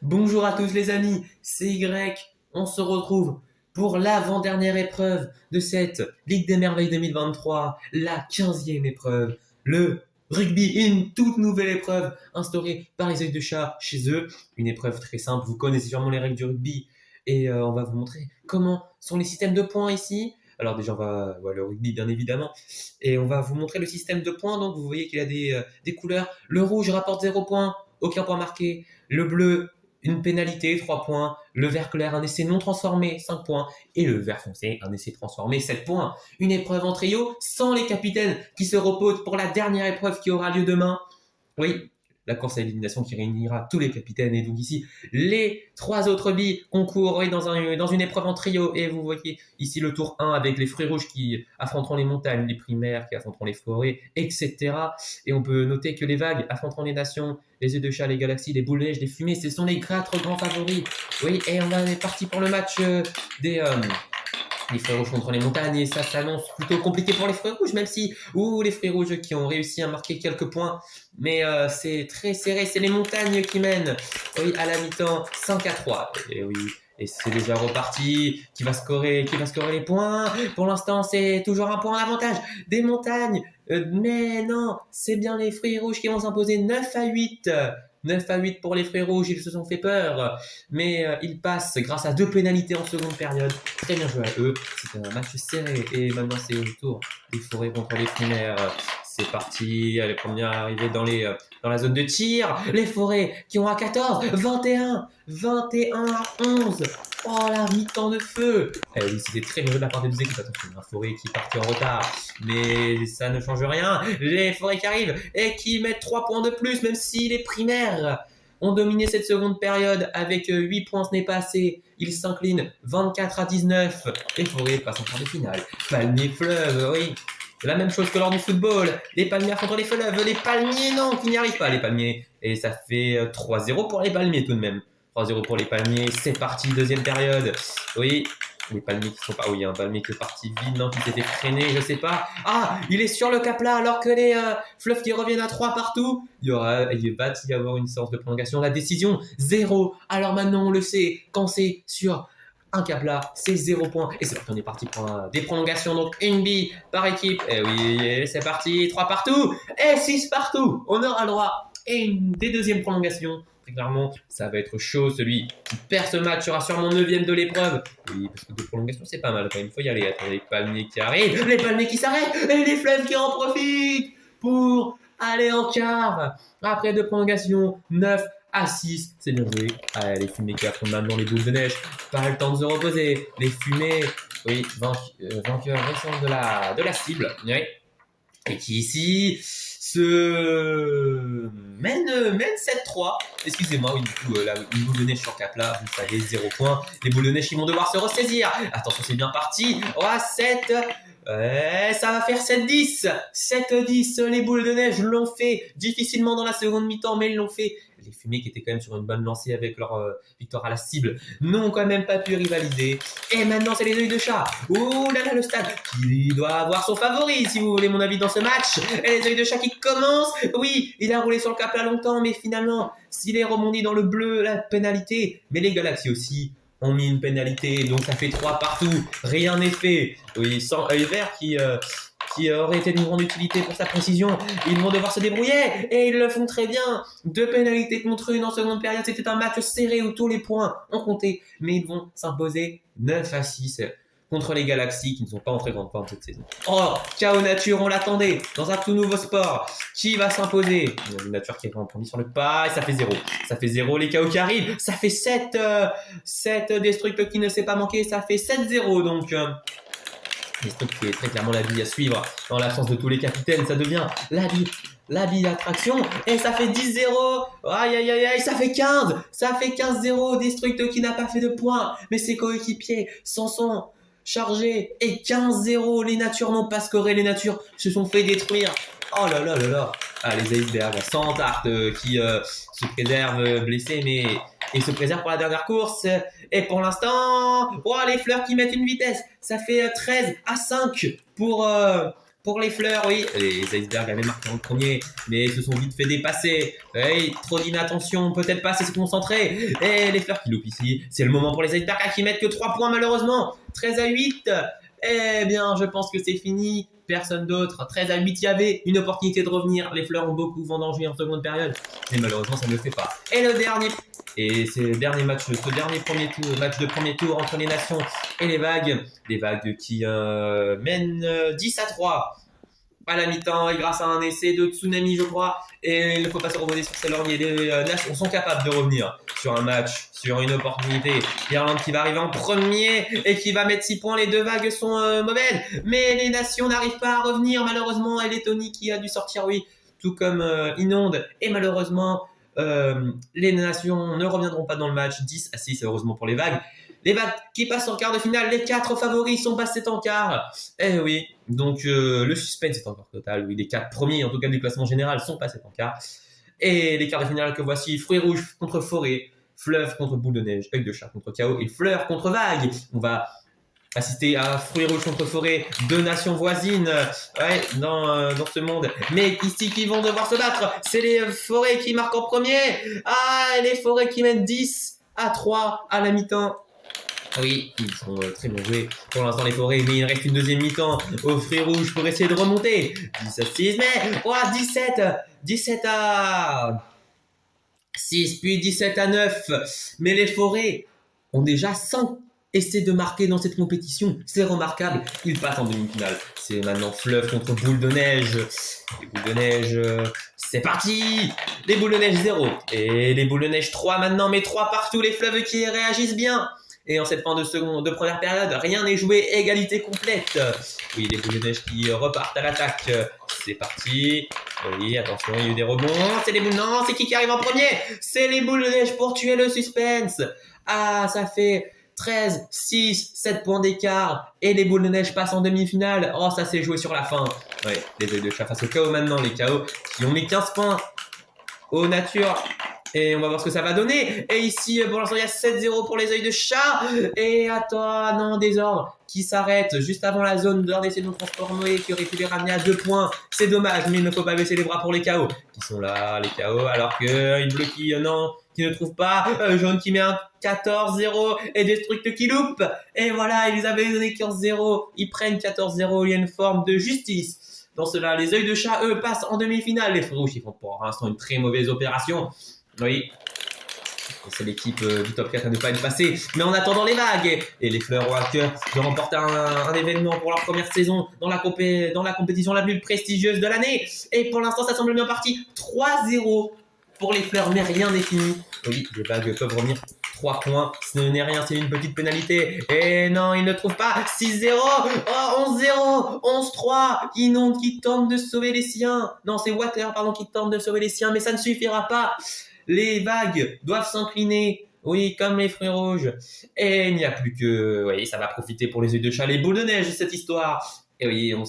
Bonjour à tous les amis, c'est Y. On se retrouve pour l'avant-dernière épreuve de cette Ligue des Merveilles 2023, la 15e épreuve, le rugby, une toute nouvelle épreuve instaurée par les Œils de Chat chez eux. Une épreuve très simple, vous connaissez sûrement les règles du rugby et on va vous montrer comment sont les systèmes de points ici. Alors déjà, on va le rugby bien évidemment, et on va vous montrer le système de points. Donc vous voyez qu'il y a des couleurs. Le rouge rapporte 0 points, aucun point marqué. Le bleu, une pénalité, 3 points. Le vert clair, un essai non transformé, 5 points. Et le vert foncé, un essai transformé, 7 points. Une épreuve en trio sans les capitaines qui se reposent pour la dernière épreuve qui aura lieu demain. Oui, la course à l'élimination qui réunira tous les capitaines. Et donc ici, les 3 autres billes concourent dans une épreuve en trio. Et vous voyez ici le tour 1 avec les fruits rouges qui affronteront les montagnes, les primaires qui affronteront les forêts, etc. Et on peut noter que les vagues affronteront les nations, les œufs de chat, les galaxies, les boules de neige, les fumées. Ce sont les 4 grands favoris. Oui, et on est parti pour le match des... les fruits rouges contre les montagnes, et ça s'annonce plutôt compliqué pour les fruits rouges, même si les fruits rouges qui ont réussi à marquer quelques points, mais c'est très serré, c'est les montagnes qui mènent, oui, à la mi-temps, 5-3, et oui, et c'est déjà reparti, qui va scorer les points. Pour l'instant, c'est toujours un point d'avantage des montagnes, mais non, c'est bien les fruits rouges qui vont s'imposer 9-8. 9-8 pour les fruits rouges, ils se sont fait peur, mais ils passent grâce à 2 pénalités en seconde période. Très bien joué à eux, c'était un match serré, et maintenant c'est au tour des forêts contre les primaires. C'est parti, les premières arrivées dans la zone de tir. Les forêts qui ont à 14, 21, 21 à 11. Oh, la mi-temps de feu. Eh oui, c'était très bien de la part des deux équipes. Attention, la forêt qui est partie en retard, mais ça ne change rien. Les forêts qui arrivent et qui mettent 3 points de plus, même si les primaires ont dominé cette seconde période avec 8 points, ce n'est pas assez. Ils s'inclinent 24-19. Les forêts passent en quart de finale. Palmier fleuve, oui. C'est la même chose que lors du football. Les palmiers contre les fleuves. Les palmiers, non, qui n'y arrivent pas, les palmiers. Et ça fait 3-0 pour les palmiers tout de même. 3-0 pour les palmiers. C'est parti, deuxième période. Oui, les palmiers qui sont pas... Oui, il y a un palmier qui est parti vide, non, qui s'était freiné, je sais pas. Ah, il est sur le cap là, alors que les fleuves qui reviennent à 3 partout. Il va y avoir une séance de prolongation. La décision, 0. Alors maintenant, on le sait, quand c'est sur un cap là, c'est 0 points. Et c'est là qu'on est parti pour des prolongations. Donc une bille par équipe. Et oui, c'est parti. 3 partout. Et 6 partout. On aura le droit. Et une des deuxièmes prolongations. Très clairement, ça va être chaud. Celui qui perd ce match sera sûrement 9ème de l'épreuve. Oui, parce que deux prolongations, c'est pas mal quand même. Il faut y aller. Attendez, les palmiers qui arrivent. Les palmiers qui s'arrêtent. Et les fleuves qui en profitent pour aller en quart. Après 2 prolongations, 9-6, c'est bien joué. Allez, les fumées qui affrontent maintenant les boules de neige. Pas le temps de se reposer. Les fumées, oui, vainqueurs récents de la cible. Oui. Et qui ici se mène 7-3. Excusez-moi, oui, du coup, là, une boule de neige sur cap là, vous savez, 0 points. Les boules de neige qui vont devoir se ressaisir. Attention, c'est bien parti. Oh, 7. Ça va faire 7-10. 7-10, les boules de neige l'ont fait difficilement dans la seconde mi-temps, mais ils l'ont fait. Les fumées qui étaient quand même sur une bonne lancée avec leur victoire à la cible n'ont quand même pas pu rivaliser. Et maintenant, c'est les œils de chat. Ouh là là, le stade qui doit avoir son favori, si vous voulez mon avis dans ce match. Et les œils de chat qui commencent. Oui, il a roulé sur le cap là longtemps, mais finalement, s'il est rebondi dans le bleu, la pénalité. Mais les galaxies aussi ont mis une pénalité, donc ça fait 3 partout. Rien n'est fait. Oui, sans œil vert qui aurait été d'une grande utilité pour sa précision. Ils vont devoir se débrouiller et ils le font très bien. 2 pénalités contre une en seconde période. C'était un match serré où tous les points ont compté, mais ils vont s'imposer 9-6 contre les Galaxies qui ne sont pas en très grande forme cette saison. Oh, Chaos Nature, on l'attendait dans un tout nouveau sport. Qui va s'imposer? Il y a une Nature qui est en premier sur le pas et ça fait 0. Ça fait 0, les Chaos qui arrivent. Ça fait 7 Destruct qui ne s'est pas manqué. Ça fait 7-0 donc... Destruct qui est très clairement la bille à suivre dans l'absence de tous les capitaines. Ça devient la bille d'attraction. Et ça fait 10-0. Aïe aïe aïe aïe, ça fait 15. Ça fait 15-0. Destruct qui n'a pas fait de points. Mais ses coéquipiers s'en sont chargés. Et 15-0. Les natures n'ont pas scoré. Les natures se sont fait détruire. Oh là là là là. Ah, les icebergs sans tarte qui se préservent blessés, mais et se préservent pour la dernière course. Et pour l'instant, oh, les fleurs qui mettent une vitesse. Ça fait 13-5 pour les fleurs, oui. Les icebergs avaient marqué en premier, mais se sont vite fait dépasser. Oui, trop d'inattention, peut-être pas assez se concentrer. Et les fleurs qui loupent ici. C'est le moment pour les icebergs qui mettent que 3 points malheureusement. 13-8. Eh bien, je pense que c'est fini. Personne d'autre. 13-8, il y avait une opportunité de revenir. Les fleurs ont beaucoup vendangé en seconde période. Mais malheureusement, ça ne le fait pas. Et le dernier. Et c'est le dernier match, ce dernier match de premier tour entre les nations et les vagues. Les vagues qui mènent 10-3 à la mi-temps et grâce à un essai de Tsunami, je crois. Et il ne faut pas se reposer sur ses lauriers. Les nations sont capables de revenir sur un match, sur une opportunité. L'Irlande qui va arriver en premier et qui va mettre 6 points. Les deux vagues sont mauvaises, mais les nations n'arrivent pas à revenir malheureusement. Et Lettonie qui a dû sortir, oui, tout comme Inonde. Et malheureusement, les nations ne reviendront pas dans le match. 10-6, heureusement pour les vagues. Les vagues qui passent en quart de finale, les 4 favoris sont passés en quart. Eh oui, donc le suspense est encore total. Oui, les 4 premiers, en tout cas du classement général, sont passés en quart. Et les quarts de finale que voici, Fruits Rouges contre Forêt, Fleuve contre Boule de Neige, Œil de Chat contre Chaos et Fleur contre Vague. On va assister à Fruits Rouges contre Forêt, deux nations voisines dans ce monde, mais ici qui vont devoir se battre. C'est les Forêts qui marquent en premier. Ah, les Forêts qui mènent 10-3 à la mi-temps. Oui, ils sont très bien joués pour l'instant les Forêts, mais il reste une deuxième mi-temps aux Fruits Rouges pour essayer de remonter. 10-6, mais 17-6, puis 17-9. Mais les Forêts ont déjà 100 essais de marquer dans cette compétition. C'est remarquable. Ils passent en demi-finale. C'est maintenant Fleuve contre Boule de Neige. Les Boules de Neige, c'est parti. Les Boules de Neige 0. Et les Boules de Neige 3 maintenant, mais 3 partout. Les Fleuves qui réagissent bien. Et en cette fin de première période, rien n'est joué, égalité complète. Oui, les Boules de Neige qui repartent à l'attaque. C'est parti. Oui, attention, il y a eu des rebonds. C'est les Boules. Non, c'est qui arrive en premier? C'est les Boules de Neige pour tuer le suspense. Ah, ça fait 13, 6, 7 points d'écart. Et les Boules de Neige passent en demi-finale. Oh, ça s'est joué sur la fin. Ouais, les Œils de Chat face au Chaos maintenant. Les Chaos qui ont mis 15 points au nature. Et on va voir ce que ça va donner. Et ici, pour l'instant, il y a 7-0 pour les Œils de Chat. Et attends, non, Désordre qui s'arrête juste avant la zone d'un essai de transformé qui aurait pu les ramener à 2 points. C'est dommage, mais il ne faut pas baisser les bras pour les KO. Qui sont là, les KO, alors que une bleue qui, qui ne trouve pas. Jaune qui met un 14-0 et Destruct qui loupe. Et voilà, ils avaient donné 15-0. Ils prennent 14-0. Il y a une forme de justice. Dans cela, les Œils de Chat, eux, passent en demi-finale. Les Fruits Rouges, ils font pour l'instant une très mauvaise opération. Oui, c'est l'équipe du top 4 à ne pas être passée. Mais en attendant les vagues, et les Fleurs ont à cœur de remporter un événement pour leur première saison dans la compétition la plus prestigieuse de l'année. Et pour l'instant, ça semble bien parti. 3-0 pour les Fleurs, mais rien n'est fini. Oui, les vagues peuvent revenir 3 points. Ce n'est rien, c'est une petite pénalité. Et non, ils ne trouvent pas. 6-0. Oh, 11-0. 11-3. Inonde qui tente de sauver les siens. Non, c'est Water, pardon, qui tente de sauver les siens, mais ça ne suffira pas. Les vagues doivent s'incliner, oui, comme les Fruits Rouges. Et il n'y a plus que... Oui, ça va profiter pour les Œils de Chat, les Boules de Neige, cette histoire. Et oui, on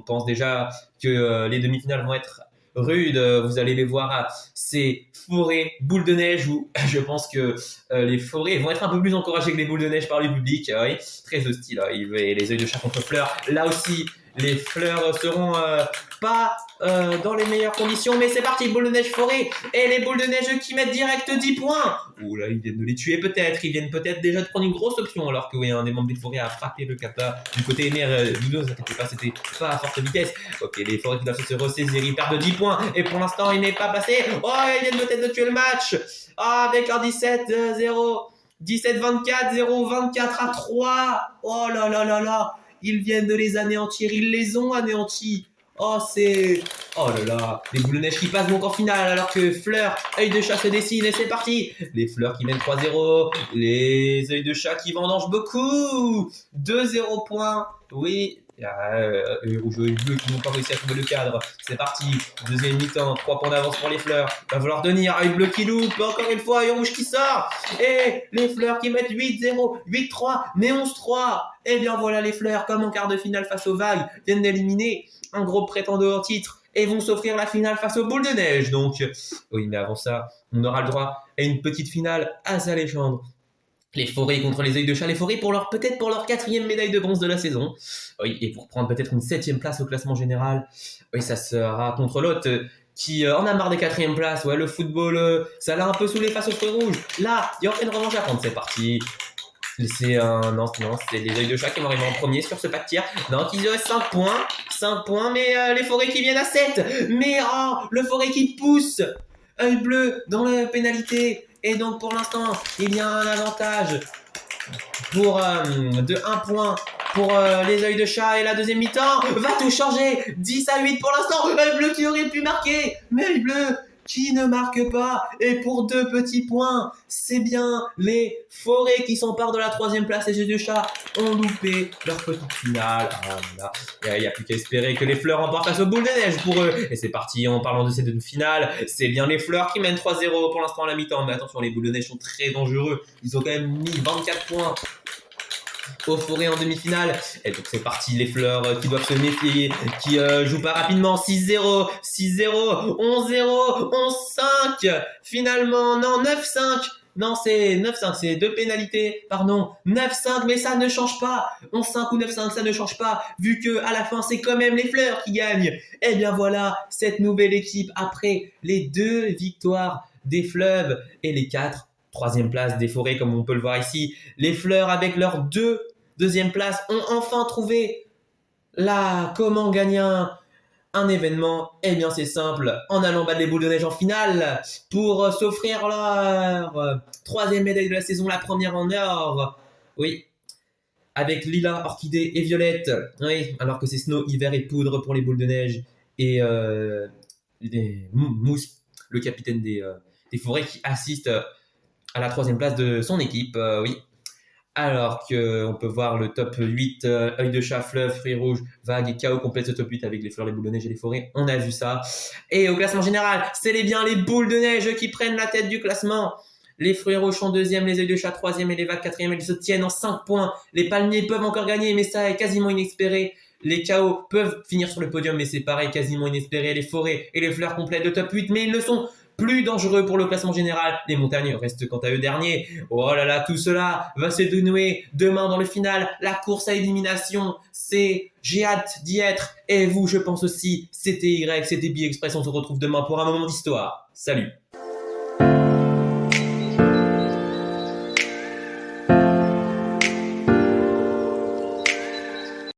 pense déjà que les demi-finales vont être rudes. Vous allez les voir, ces Forêts, Boules de Neige, où je pense que les Forêts vont être un peu plus encouragées que les Boules de Neige par le public. Oui, très hostile. Et les Œils de Chat contre Fleurs, là aussi... Les Fleurs seront pas dans les meilleures conditions, mais c'est parti, Boule de Neige Forêt, et les Boules de Neige qui mettent direct 10 points. Ouh là, ils viennent de les tuer peut-être, ils viennent peut-être déjà de prendre une grosse option, alors que oui, un des membres des Forêts a frappé le kata du côté éner. Ne vous inquiétez pas, c'était pas à forte vitesse. Ok, les Forêts qui doivent se ressaisir, ils perdent 10 points, et pour l'instant, il n'est pas passé. Oh, ils viennent peut-être de tuer le match, avec un 17-0, 17-24, 0-24-3. Oh là là là là. Ils viennent de les anéantir, ils les ont anéantis. Oh, c'est... Oh là là, les Boules de Neige qui passent donc en finale alors que Fleur, Œil de Chat se dessine et c'est parti. Les Fleurs qui mènent 3-0, les Œils de Chat qui vendangent beaucoup. 2-0 points, oui. Rouge et bleu qui n'ont pas réussi à trouver le cadre. C'est parti, deuxième mi-temps, 3 points d'avance pour les Fleurs. Va falloir tenir, Œil bleu qui loupe, encore une fois, Œil rouge qui sort. Et les Fleurs qui mettent 8-0, 8-3, mais 11-3. Et bien voilà les Fleurs, comme en quart de finale face aux vagues, viennent d'éliminer un gros prétendant au titre et vont s'offrir la finale face aux Boules de Neige. Donc, oui, mais avant ça, on aura le droit à une petite finale assez alléchante. Les forêts contre les œils de chat, les forêts peut-être pour leur 4e médaille de bronze de la saison. Oui, et pour prendre peut-être une 7e place au classement général. Oui, ça sera contre l'autre qui en a marre des 4e places. Ouais, le football, ça l'a un peu saoulé face aux fruits rouges. Là, il y aura une revanche à prendre, c'est parti. C'est non, c'est les œils de chat qui vont arriver en premier sur ce pas de tir. Non, qui 5 points. 5 points, mais les forêts qui viennent à 7. Mais le forêt qui pousse. Œil bleu dans la pénalité. Et donc pour l'instant, il y a un avantage de 1 point pour les œils de chat. Et la deuxième mi-temps va tout changer. 10-8 pour l'instant. Œil bleu qui aurait pu marquer. Mais œil bleu qui ne marque pas. Et pour 2 petits points, c'est bien les forêts qui s'emparent de la 3e place. Les œils de chat ont loupé leur petite finale. Il n'y a plus qu'à espérer que les fleurs remportent face aux boules de neige pour eux. Et c'est parti, en parlant de ces deux finales, c'est bien les fleurs qui mènent 3-0 pour l'instant à la mi-temps. Mais attention, les boules de neige sont très dangereux. Ils ont quand même mis 24 points aux forêts en demi-finale. Et donc c'est parti, les fleurs qui doivent se méfier, qui jouent pas rapidement. 6-0, 6-0, 11-0, 11-5. Finalement, non, 9-5. Non, c'est 9-5, c'est 2 pénalités, pardon. 9-5, mais ça ne change pas. 11-5 ou 9-5, ça ne change pas, vu que à la fin, c'est quand même les fleurs qui gagnent. Et bien voilà, cette nouvelle équipe, après les 2 victoires des fleuves et les 4 3e place des forêts, comme on peut le voir ici. Les fleurs, avec leurs 2e place, ont enfin trouvé comment gagner un événement. Eh bien, c'est simple, en allant battre les boules de neige en finale pour s'offrir leur 3e médaille de la saison, la première en or. Oui, avec Lila, Orchidée et Violette. Oui, alors que c'est Snow, Hiver et Poudre pour les boules de neige. Et Mousse, le capitaine des forêts, qui assiste à la 3e place de son équipe. Oui. Alors qu'on peut voir le top 8, œil de chat, fleuve, fruits rouges, vague et chaos complète ce top 8 avec les fleurs, les boules de neige et les forêts. On a vu ça. Et au classement général, c'est bien les boules de neige qui prennent la tête du classement. Les fruits rouges sont 2e, les œils de chat 3e et les vagues 4e. Elles se tiennent en 5 points. Les palmiers peuvent encore gagner, mais ça est quasiment inespéré. Les chaos peuvent finir sur le podium, mais c'est pareil, quasiment inespéré. Les forêts et les fleurs complètent le top 8, mais ils ne sont plus dangereux pour le classement général. Les montagnes restent quant à eux derniers. Oh là là, tout cela va se dénouer demain dans le final. La course à élimination, j'ai hâte d'y être. Et vous, je pense aussi, c'était Y, c'était Be Express. On se retrouve demain pour un moment d'histoire. Salut!